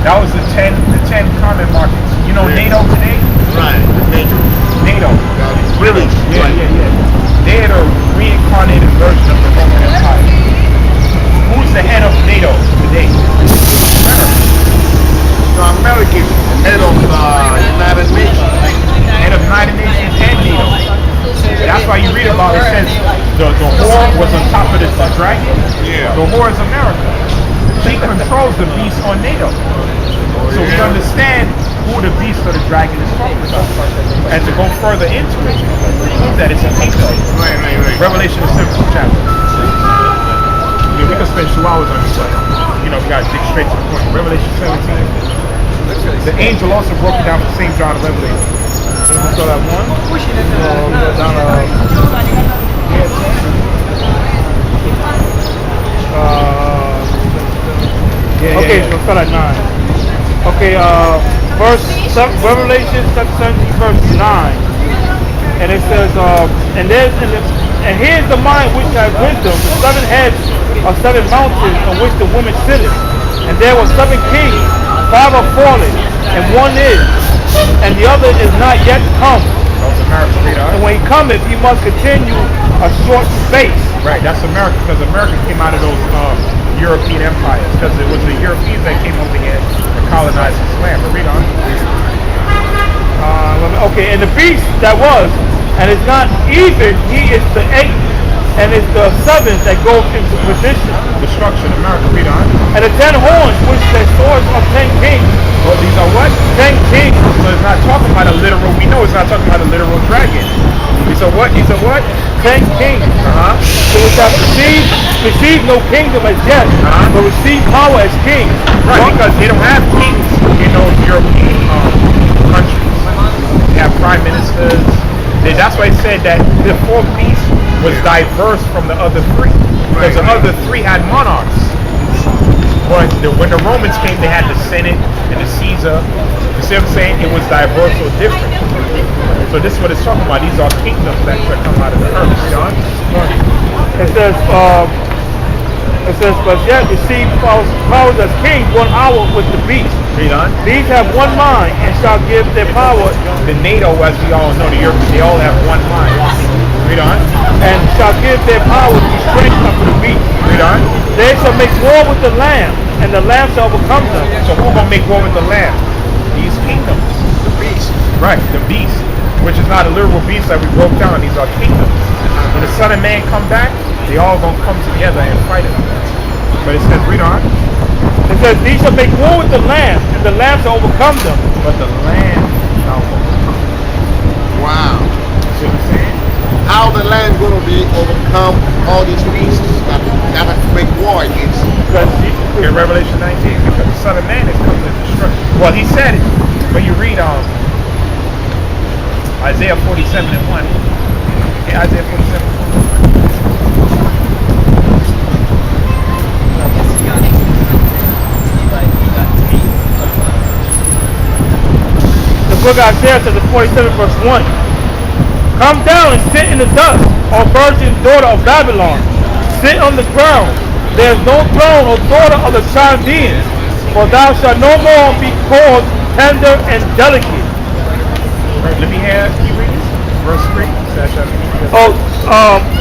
That was the 10 common markets. You know NATO today? Right. NATO. Really? Yeah. They are the reincarnated version of the Roman Empire. Who's the head of NATO today? So America is head of United Nations. Head of United Nations and NATO. That's why you read about it. Says the whore was on top of the dragon. Yeah. The whore is America. She controls the beast on NATO. So we understand who the beast or the dragon is talking about. And to go further into it, that it's a kingdom. Right. Revelation the 17th chapter. Yeah, we could spend 2 hours on this, but we gotta dig straight to the point. Revelation 17. The angel also broke it down for St. John Revelation. So let's go that one. Okay, so start at 9. Okay, Revelation 17, verse 9. And it says, and here's the mind which has wisdom, the 7 heads of 7 mountains on which the woman sitteth. And there were 7 kings, 5 are fallen, and 1 is, and the other is not yet come. And when he cometh, he must continue a short space. Right, that's America, because America came out of those European empires, because it was the Europeans that came over here and colonized this land. But read on. Okay, and the beast that was, and is not even, he is the 8th, and it's the 7th that goes into position. Destruction, America, read on. And the 10 horns, which the swords of 10 kings. Well, these are what? 10 kings. So it's not talking about a literal, we know it's not talking about a literal dragon. These are what? 10 kings. So it shall receive no kingdom as yet, but receive power as kings. Right, because they don't have kings in those European countries. They have prime ministers. That's why it said that the 4th beast was diverse from the other 3. Because the other 3 had monarchs. But when the Romans came, they had the Senate and the Caesar. You see what I'm saying? It was diverse or different. So this is what it's talking about. These are kingdoms that should come out of the earth. John? It says, but yet receive powers as kings 1 hour with the beast. Read on. These have 1 mind and shall give their power. The NATO, as we all know, the Europeans, they all have 1 mind. Read on. And shall give their power to strength unto the beast. Read on. They shall make war with the Lamb, and the Lamb shall overcome them. So who's going to make war with the Lamb? These kingdoms. The beast. Right, the beast. Which is not a literal beast that we broke down. These are kingdoms. When the Son of Man come back, they all going to come together and fight him. But it says, read on. It says, these shall make war with the Lamb, and the Lamb shall overcome them. But the Lamb shall overcome them. Wow. See what I'm saying? How the Lamb going to be overcome all these beasts that have to make war against? Because in Revelation 19, because the Son of Man is coming to destroy. Well, he said it. But you read Isaiah 47 and 1. Yeah, Isaiah 47 and 1. The book of Isaiah says, 47 verse 1. Come down and sit in the dust, O virgin daughter of Babylon. Sit on the ground. There is no throne, O daughter of the Chaldeans, for thou shalt no more be called tender and delicate. Right, let me hear you read this. Verse 3.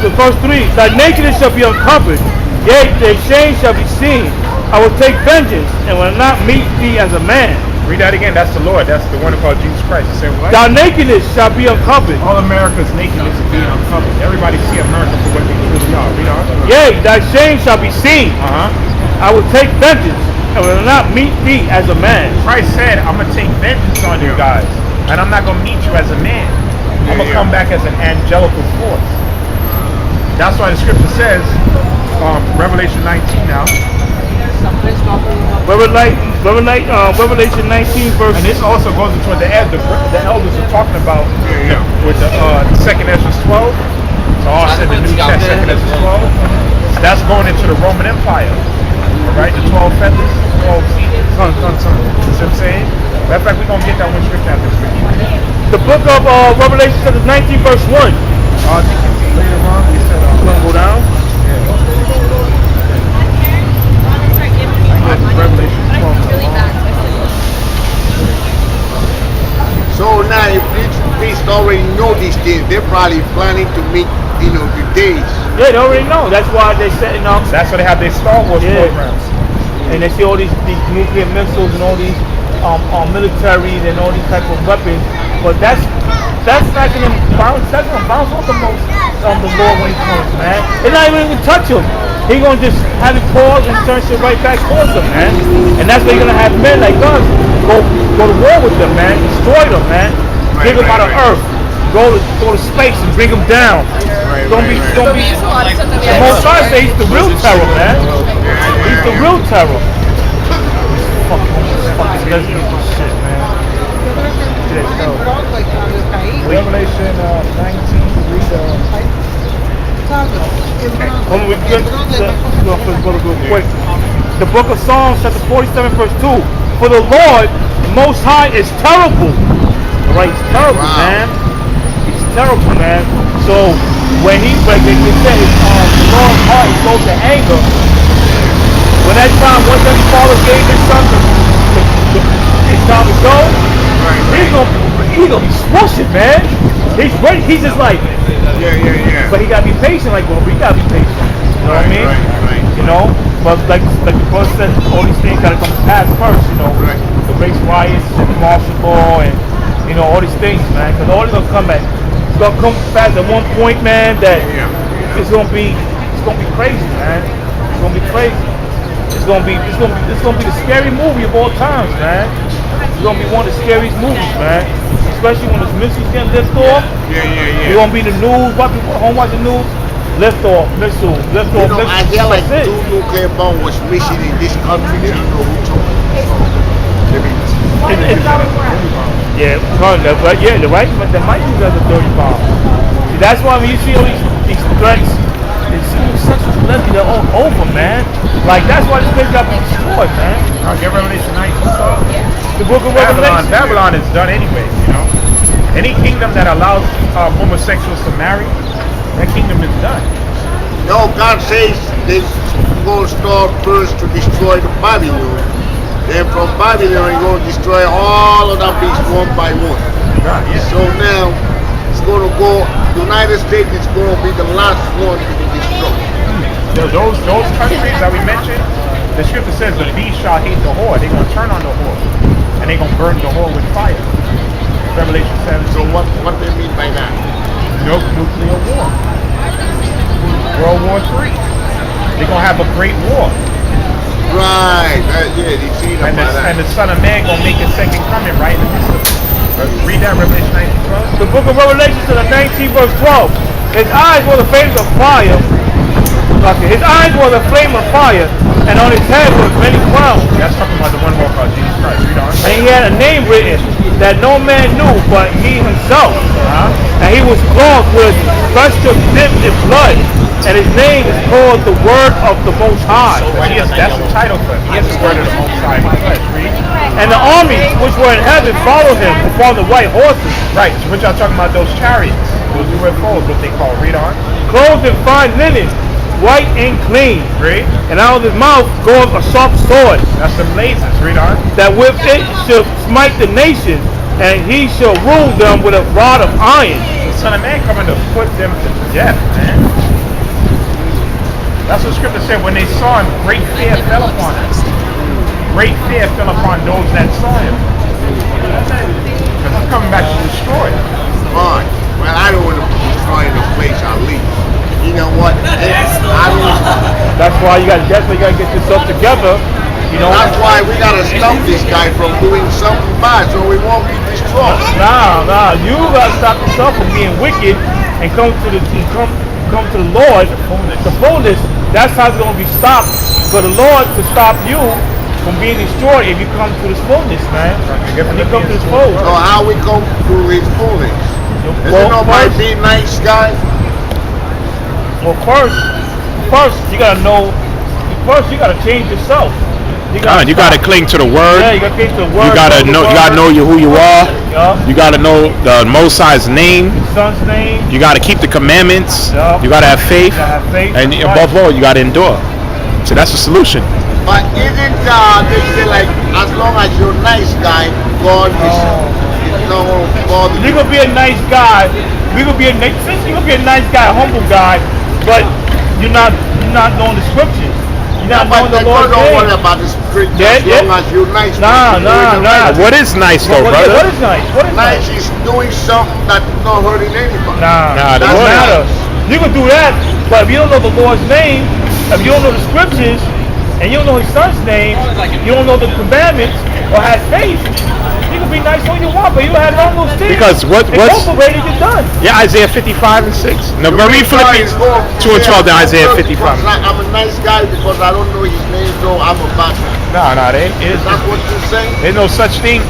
The verse 3. Thy nakedness shall be uncovered, yea, thy shame shall be seen. I will take vengeance, and will not meet thee as a man. Read that again. That's the Lord. That's the one called Jesus Christ. He said, what? Thy nakedness shall be uncovered. All America's nakedness is being uncovered. Everybody see America for what they truly are. Read on. Yea, thy shame shall be seen. I will take vengeance, and will not meet thee as a man. Christ said, I'm going to take vengeance on you guys, and I'm not going to meet you as a man. I'm going to come back as an angelical force. That's why the scripture says, Revelation 19 now. Revelation 19 verse. And this also goes into what the elders are talking about with the second Ezra 12. So all said the New Testament, second Ezra 12. That's going into the Roman Empire. Alright, the 12 feathers, 12 seasons. Son. You see what I'm saying? Matter of fact, we're going to get that one scripture after scripture. The book of Revelation says 19 verse 1. Later on, we said, we're going to go down. Revelation 12. probably planning to meet, the days. Yeah, they already know. That's why they're setting up. That's why they have their Star Wars programs. And they see all these nuclear missiles and all these militaries and all these type of weapons. But that's not gonna bounce. That's gonna bounce off the Lord when he comes, man. It's not even gonna touch him. He gonna just have it pause and turn shit right back towards him, man. And that's why you're gonna have men like us go to war with them, man. Destroy them, man. Dig them out of earth. Go to space and bring them down. It's gonna be. The Most High say he's the real terror, man. He's the real terror. Fucking lesbians and shit, man. Revelation 19, read We get real quick. The book of Psalms, chapter 47, verse 2. For the Lord Most High is terrible. Right, he's terrible, man. He's terrible, man. So when they said the Lord's heart is slow to anger, when that time once that father gave his son it's time to go, he's gonna be swooshing, man. He's ready. He's just like, Yeah. but he gotta be patient, like, well, we gotta be patient. You know what I mean? Right. You know, but like the brother said, all these things gotta come to pass first. You know, the race riots and martial law and all these things, man. Because all these gonna come it's gonna come fast at one point, man. That it's gonna be crazy, man. It's gonna be crazy. It's gonna be the scary movie of all times, man. It's gonna be one of the scariest movies, man. Especially when the missiles get lift off. Yeah. You're gonna be in the news, home watching the news. Lift off, missile, lift off, missile. I hear like 2 nuclear bombs was missing in this country. You know who took Yeah, the right, but the might be as a dirty bomb. See, that's why when you see all these threats, it's sexual lesbian, they're all over, man. Like, that's why this place got to be destroyed, man. I'll get Revelation 19. The book of Revelation. Babylon is done anyway, Any kingdom that allows homosexuals to marry, that kingdom is done. No, God says they're going to start first to destroy the Babylon. Then from Babylon, you're going to destroy all of them beasts one by one. Right, yeah. So now, it's going to go, United States is going to be the last one to be destroyed. Those countries that we mentioned, the scripture says the beast shall hate the whore. They're going to turn on the whore. And they're going to burn the whore with fire. Revelation 7. So what do they mean by that? No nuclear war. World War III. They're going to have a great war. Right. They see And the Son of Man going to make his second coming right in the midst of it. Read that, Revelation 19:12. The book of Revelation to the 19 verse 12. His eyes were the flames of fire. His eyes were the flame of fire, and on his head was many crowns. That's talking about the one who called Jesus Christ. Read on. And he had a name written that no man knew but he himself. And he was clothed with vesture dipped in blood, and his name is called the Word of the Most High. That's the title for him. He is the Word of the Most High. Read. And the armies which were in heaven followed him upon the white horses. Right, so what y'all talking about, those chariots, those UFOs, what they call. Read on. Clothed in fine linen, white and clean. Read. And out of his mouth goeth a sharp sword, That's some lasers. Read on. that with it shall smite the nations, and he shall rule them with a rod of iron. The Son of Man coming to put them to death, man. That's what Scripture said. When they saw him, great fear fell upon them. Great fear fell upon those that saw him. Because he's coming back to destroy. Fine. Well, I don't want to destroy the place I live. You know what? That's why you got to get yourself together. That's why we gotta stop this guy from doing something bad, so we won't be destroyed. Nah. You gotta stop yourself from being wicked and come to the Lord, the fullness. That's how it's gonna be stopped. For the Lord to stop you from being destroyed if you come to this fullness, man. When you come to this fullness. So how we come through his fullness? Is it not by being nice guy? Well, first you gotta know. First you gotta change yourself. You gotta cling to the word. Yeah, you gotta cling to the word. You gotta know who you are. Yeah. You gotta know the Most High's name. His Son's name. You gotta keep the commandments. Yeah. You gotta have faith. And above all, you gotta endure. So that's the solution. But isn't they say like as long as you're a nice guy, God is not going to bother You're you. gonna be a nice guy. You're gonna be a nice guy, a humble guy, but you're not knowing the scriptures. You're not knowing the Lord's don't name. worry about the scripture Yeah, as long as you're nice. Nah. What is nice though, What brother? is nice? What is Nice nice? is doing something that's not hurting anybody. Nah, Nah, doesn't the Lord- matter. You can do that, but if you don't know the Lord's name, if you don't know the scriptures, and you don't know His Son's name, you don't know the commandments or have faith, you can be nice all you want, but you don't have none of those things. Because what's overrated, you're done. yeah, Isaiah 55 and 6. No, but read Philippians 2 and 12 then Isaiah 55. I'm a nice guy because I don't know his name, so I'm a bad guy. No, they it is. That's what you're saying? There's no such thing.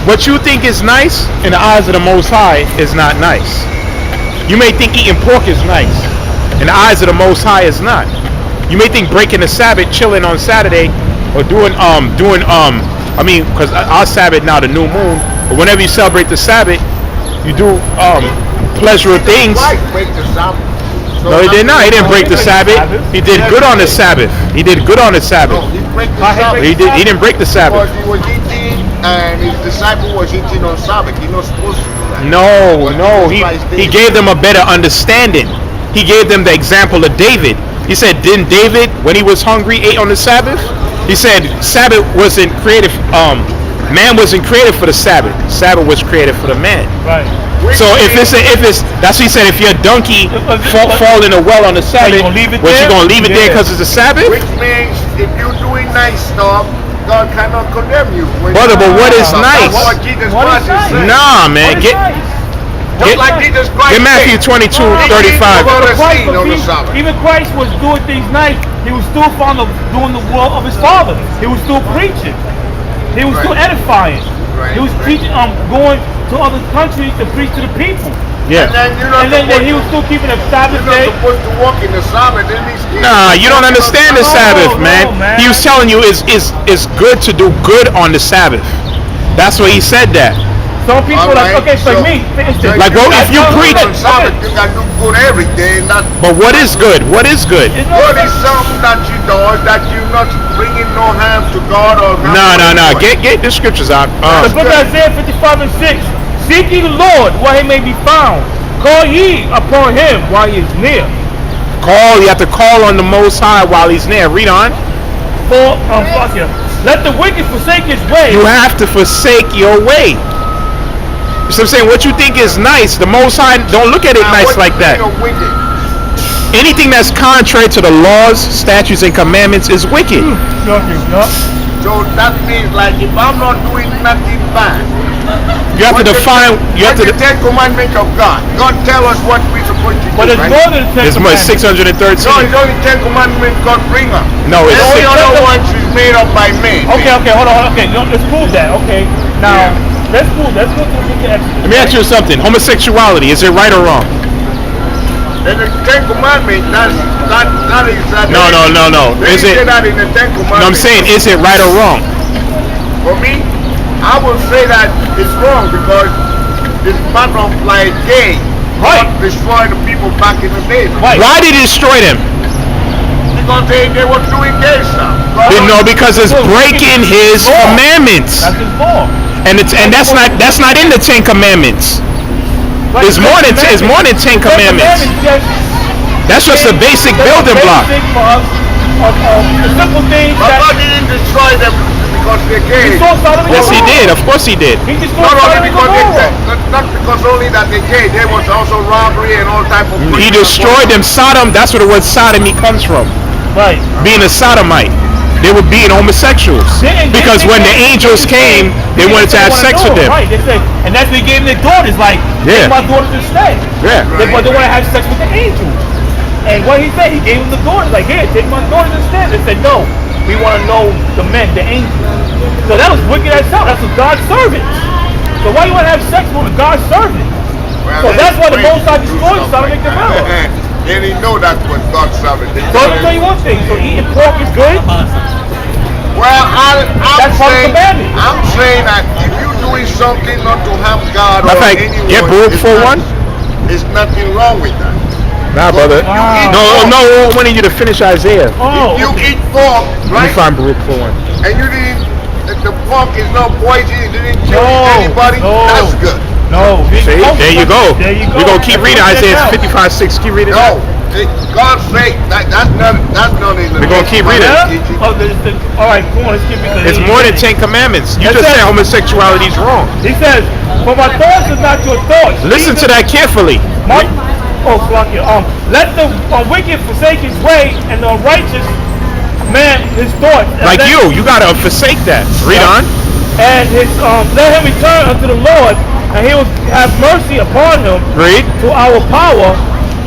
What you think is nice in the eyes of the Most High is not nice. You may think eating pork is nice. In the eyes of the Most High is not. You may think breaking the Sabbath, chilling on Saturday, or because our Sabbath now the new moon, but whenever you celebrate the Sabbath, you do pleasurable things. Right, break the Sabbath. So No, he did not. He didn't break the Sabbath. He did good on the Sabbath. He did good on the Sabbath. No, he break the Sabbath. He didn't break the Sabbath. Because he was eating and his disciple was eating on Sabbath. You're not supposed to do that. No. He gave them a better understanding. He gave them the example of David. He said, didn't David, when he was hungry, ate on the Sabbath? He said, Sabbath wasn't created. Man wasn't created for the Sabbath. Sabbath was created for the man. Right. So if it's that's what he said. If your donkey fall in a well on the Sabbath, you gonna leave it what you there? gonna leave it there because it's a Sabbath? Which means if you're doing nice stuff, God cannot condemn you. Brother, but what is nice? That's what Jesus What is Christ is nice? saying. Nah, man. What is nice? Just like Jesus Christ Get Matthew said. 22:35. Christ on the was Sabbath. even Christ was doing things nice. He was still fond of doing the will of His Father. He was still preaching. He was still edifying. Right. He was teaching, going to other countries to preach to the people. Yeah. And then you're not And then supposed he was still keeping a Sabbath you're not day. supposed to walk in the Sabbath. That means Nah, you don't understand the No, Sabbath, man. no, man. He was telling you it's good to do good on the Sabbath. That's why he said that. Some people All like, right, okay, for so- me, for instance, Like, well, if you preach- on Sabbath, you can do good every day. And that But what is good? What is good? good is something that you do that you're not bringing no harm to God or harm No. to anyone. Get the scriptures out. The book of Isaiah 55 and 6. Seek ye the Lord while He may be found. Call ye upon Him while He is near. You have to call on the Most High while He's near. Read on. Fuck you. Let the wicked forsake his way. You have to forsake your way. So I'm saying, what you think is nice, the Most High don't look at it Now, nice what like do you that. mean you're wicked? Anything that's contrary to the laws, statutes, and commandments is wicked. So that means like if I'm not doing nothing bad, You have to define. You have what's to. the 10 commandments of God? God tell us what we're supposed to do. But it's right? more than 10 It's more commandments. 613. No, it's only 10 commandments God bring up. No, it's Every six- other ones is made up by men. Okay, hold on. Okay, no, let's prove that. Okay, now let's go to the book of Exodus. Let me ask you something. Homosexuality, is it right or wrong? And the 10 commandments, that is that. No. They Is say it? that in the 10 commandments. No, I'm saying, is it right or wrong? For me, I would say that it's wrong because it's part of like gay. Right. God destroyed the people back in the day. Right. Why did he destroy them? Because they were doing gay stuff. No, because it's breaking his commandments, That's his law. and that's not in the 10 Commandments. Right, It's more than 10 commandments. That's just a basic building block. Basic for us, the simple things But that God didn't destroy them because they're gay. He saw Sodom and Yes, he Gomorrah. did. Of course, he did. He destroyed Not only Sodom and because Gomorrah. not because only that they're gay. There was also robbery and all type of. He destroyed them. Sodom. That's where the word sodomy comes from. Right. Being a sodomite. They were being homosexuals because when the angels came, they wanted to have sex with them. Right. They said, and that's what he gave them their daughters. Like, Yeah. take my daughters instead. Yeah. They want to have sex with the angels. And what he said, he gave them the daughters. Like, here, take my daughters instead. They said, no, we want to know the men, the angels. So that was wicked as hell. That's what God's servants. So why you want to have sex with a God's servant? So that's why the Most High destroyed Sodom and Gomorrah. They didn't know that was God's servant. So let me tell you one thing. So eating pork is good. Well, That's part of the commandment. I'm saying that if you're doing something not to harm God or Matter of fact, anyone, get Baruch it's for not- one. There's nothing wrong with that. Nah, brother. Wow. No, I wanted you to finish Isaiah. Oh, You okay. eat pork, Let me right? find Baruch for one. And you didn't the pork is not poison, it didn't kill anybody, no. that's good. No. See, there you go. There you go. We're gonna keep reading Isaiah 55:6. Keep reading that. No, God say that's not in the We're gonna keep reading. Yeah? Oh, all right, come on, let's keep it. It's more than 10 commandments. You It just says- said homosexuality is wrong. He says, "For my thoughts is not your thoughts." Listen to that carefully. Fuck you. Let the wicked forsake his way, and the righteous man his thoughts. Like you gotta forsake that. Read on. And his let him return unto the Lord, and he will have mercy upon him. Read. To our power,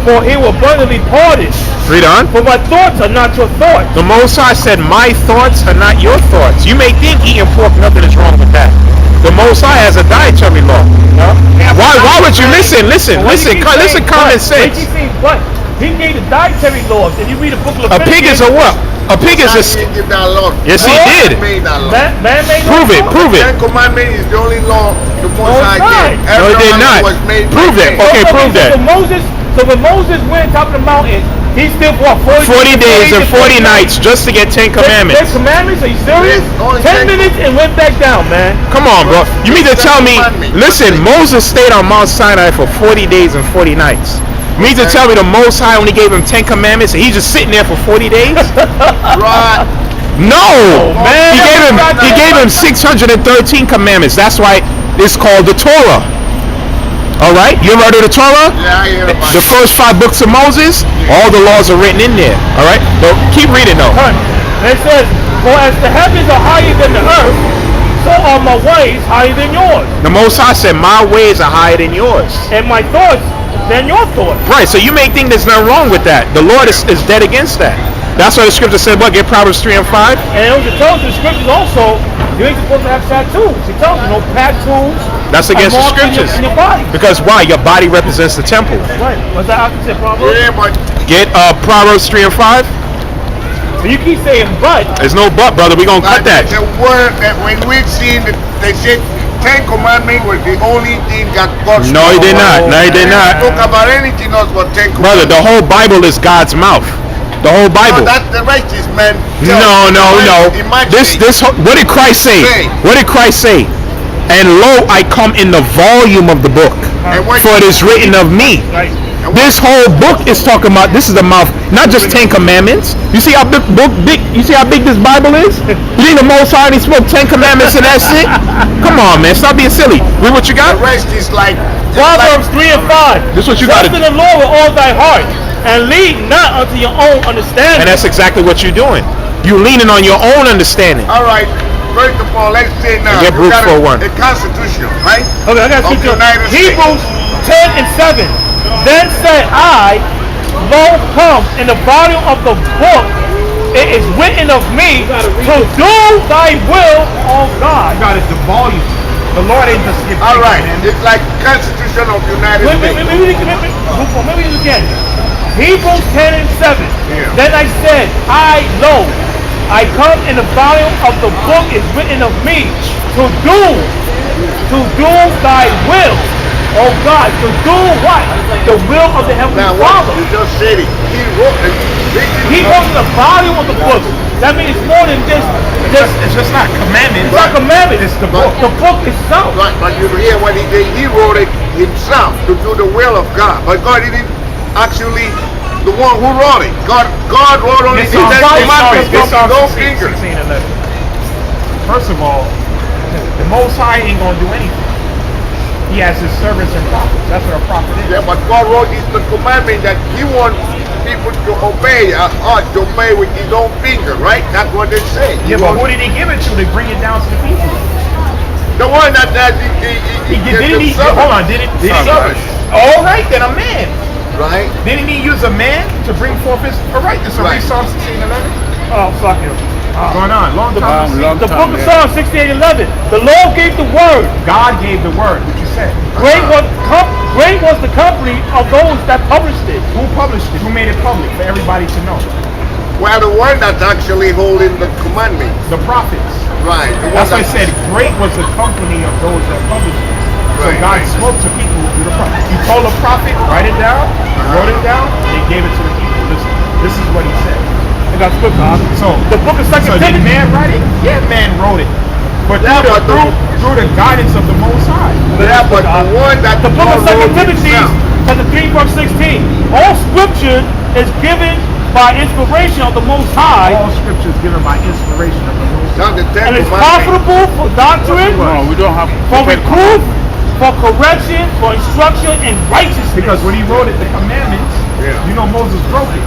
for he will abundantly pardon. Read on. For my thoughts are not your thoughts. The Most High said, "My thoughts are not your thoughts." You may think eating pork, nothing is wrong with that. The Most High has a dietary law. Why would you listen, common sense. What? He gave the dietary laws, and you read the book of A Leviticus. pig is a what? A pig is a... didn't give that law. Yes, he God did. made that law. Man made Prove it, prove it. Ten Commandments is the only law the Most High right. gave. No, it Every did other not. was made Prove by that. man. Okay, prove that. So when Moses went top of the mountain, he still fought 40 days and 40 nights just to get 10 commandments. 10 commandments? Are you serious? Yes, only 10 10 minutes and went back down, man. Come on, bro. You mean to tell me... Listen, Moses stayed on Mount Sinai for 40 days and 40 nights. You mean to tell me the Most High only gave him 10 commandments and he's just sitting there for 40 days? Right. No! man. He gave him 613 commandments. That's why it's called the Torah. Alright? You ever heard of the Torah? Yeah, I hear about The it. first 5 books of Moses, all the laws are written in there. Alright? But keep reading though. And it says, for as the heavens are higher than the earth, so are my ways higher than yours, The Most High said, "My ways are higher than yours." and my thoughts than your thoughts. Right, so you may think there's nothing wrong with that. The Lord is dead against that. That's why the scripture said, what? Get Proverbs 3 and 5? And it tells the scriptures also, you ain't supposed to have tattoos. It tells you no tattoos. That's against the marks in scriptures. your body. Because why? Your body represents the temple. Right. What's that opposite, Proverbs? Yeah, but Get Proverbs 3 and 5? But you keep saying but. There's no but, brother. We're going to cut that. the word that when we've seen that they said 10 Commandments was the only thing that God No, he did not. No, he did not. Talk about anything else but 10 Brother, Commandments. the whole Bible is God's mouth. The whole Bible. No, that's the righteous man. No. What did Christ say? What did Christ say? And lo, I come in the volume of the book, for it is written of me. Right. This whole book is talking about, this is the mouth, not just 10 commandments. You see how big you see how big this Bible is? You think the Most High only spoke 10 commandments and that's it? Come on, man, stop being silly. Read what you got. The rest is like Proverbs 3 and 5. This is what you Trust got in the Lord with all thy heart, and lean not unto your own understanding. And that's exactly what you're doing. You're leaning on your own understanding. all right. First of all, let's say now Get you Bruce got for one. a constitution, right? Okay, I got to Of the United States. Hebrews 10 and 7. Then said I, lo, come in the volume of the book, it is written of me to do thy will, O God. Got it, the volume. The Lord ain't just give All right. It's like Constitution of the United Wait, States. maybe again. Hebrews 10 and 7. Yeah. Then I said, I, lo, I come in the volume of the book is written of me to do thy will, oh God, to do what? The will of the Heavenly Now, what Father. you just said it. He wrote it. He wrote the volume of the book. That means more than just It's just not commandments. it's not commandments. It's the book. The book itself. Right, but you hear what he did. He wrote it himself to do the will of God. But God didn't actually the one who wrote it. God wrote only It's the on- Ten it's on- Commandments. it's on No 16, finger. 16 and 11. First of all, the Most High ain't gonna do anything. He has his servants and prophets. That's what a prophet is. Yeah, but God wrote the commandment that He wants people to obey, to obey with His own finger, right? That's what they say. Yeah, but who did he give it to bring it down to the people? The one that Didn't he? Hold on, didn't he? All right, then a man. right? Didn't he use a man to bring forth his? All right, then so Right. read Psalm 16:11. Oh, fuck him. What's going on? Long time. no see. The book of Psalms 68:11. The Lord gave the word. God gave the word, what you said. Great was the company of those that published it. Who published it? Who made it public for everybody to know? Well, the one that's actually holding the commandment, The prophets. right? The one That's why I said great was the company of those that published it. So Right. God spoke to people through the prophet. He told a prophet, write it down, wrote it down, and gave it to the people. Listen, this is what he said. I got scripture. So The book of So Second did Timothy. man write it? Yeah, man wrote it. But Yeah, through, but through the guidance of the Most High. Yeah, but the one that The book of God 2 wrote Timothy, himself. chapter 3, verse 16. All scripture is given by inspiration of the Most High, All scripture is given by inspiration of the Most High. Not the Ten and is Commandments. profitable for doctrine, No, we don't have for reproof, for correction, for instruction in righteousness. because when he wrote it, the commandments, Yeah. you know Moses broke it.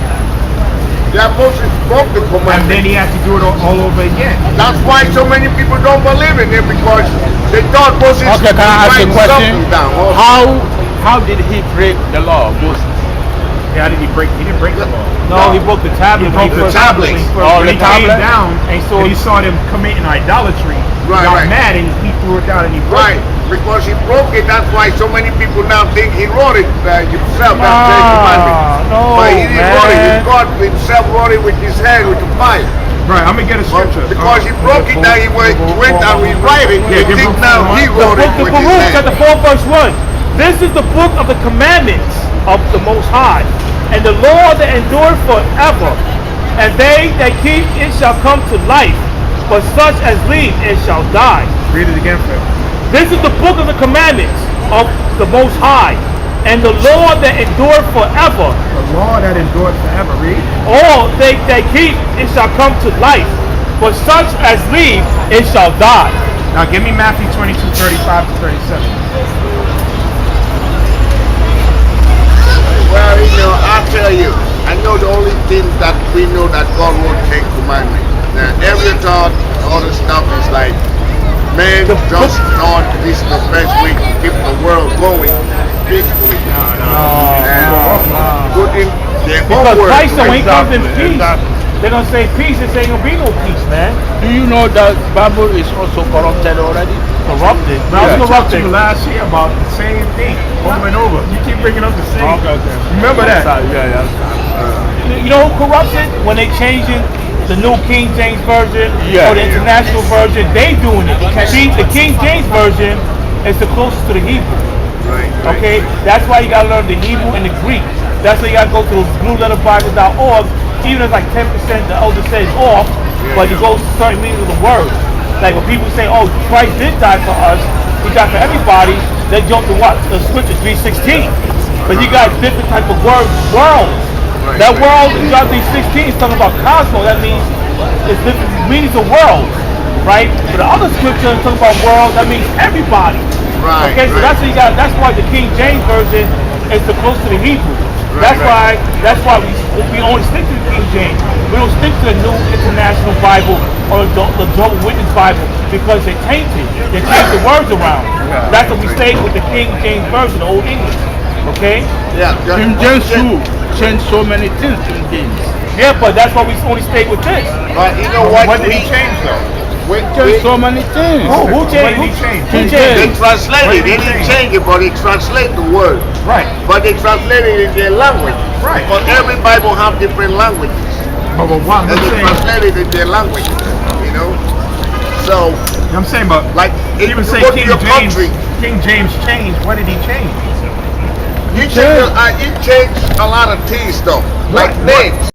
Yeah, Moses broke the And commandments. then he had to do it all over again. That's why so many people don't believe in him, because they thought Moses Okay, can I ask you a writing question? something down. Also. How did he break the law, Moses? How did he break? He didn't break the law. No, he broke the tablet. He broke the tablet. Oh, When the he came tablet? down And and, so- he saw them committing idolatry, Right, he got right. mad and he threw it down and he broke Right, it. because he broke it. That's why so many people now think he wrote it himself. That Ten Commandments. no, But he didn't wrote it. man. God himself wrote it with his hand, with the fire. Right, I'm gonna get a But scripture. because he broke it, now he went and rewrite it. Yeah, They give think him now he one. The wrote book it of with his Baruch, hand. chapter 4, verse 1. This is the book of the commandments of the Most High, and the law that endureth forever. And they that keep it shall come to life, but such as leave it shall die. Read it again for him. This is the book of the commandments of the Most High, and the law that endureth forever. The law that endured forever. Read. All they that keep it shall come to life, but such as leave it shall die. Now give me Matthew 22:35 to 37. Well, I'll tell you. I know the only thing that we know that God won't take commandments. Now, every thought, other stuff is like, man just thought this is the best way to keep the world going peacefully. And putting their own Because word. Christ when he comes in Exactly, peace, exactly. they're gonna say peace. It ain't gonna be no peace, man. Do you know that Bible is also corrupted already? Corrupted. I Now was it's talking to corrupted. you last year about the same thing over and over. You keep bringing up the same. Okay. Remember that? Yeah. You know who corrupts it? When they changing the new King James version Yeah. or the international version, they doing it. See, the King James version is the closest to the Hebrew. Right. Okay, that's why you gotta learn the Hebrew and the Greek. That's why you gotta go to blueletterbible.org. Even if like 10% the elder says off, but it goes to certain meanings of the words. Like when people say, "Oh, Christ did die for us," He died for everybody. They jump to what? The scripture 3:16. But you got different type of words. That world in John 3:16 is talking about cosmos. That means it's different meanings of world, right? But the other scripture is talking about world. That means everybody. Right, Okay, so right. that's what you got. That's why the King James version is the close to the Hebrew. That's why we only stick to the King James. We don't stick to the New International Bible or the Jehovah's Witness Bible because they're tainted. They change the words around. That's what we stay with the King James version, the Old English. Okay? Yeah. King James too changed so many things. King James. Yeah, but that's why we only stay with this. But you know what? What did he change though? Changed so many things. Who What changed? did he change? Who They changed? translated. They didn't change it, but they translate the word. Right. But they translated it in their language. Right. But every Bible have different languages. But what I'm And they saying, translated in their language. You know? So, I'm saying, but like, if even you say go to King your James, country, King James changed. What did he change? he changed a lot of things, though. Like What? names.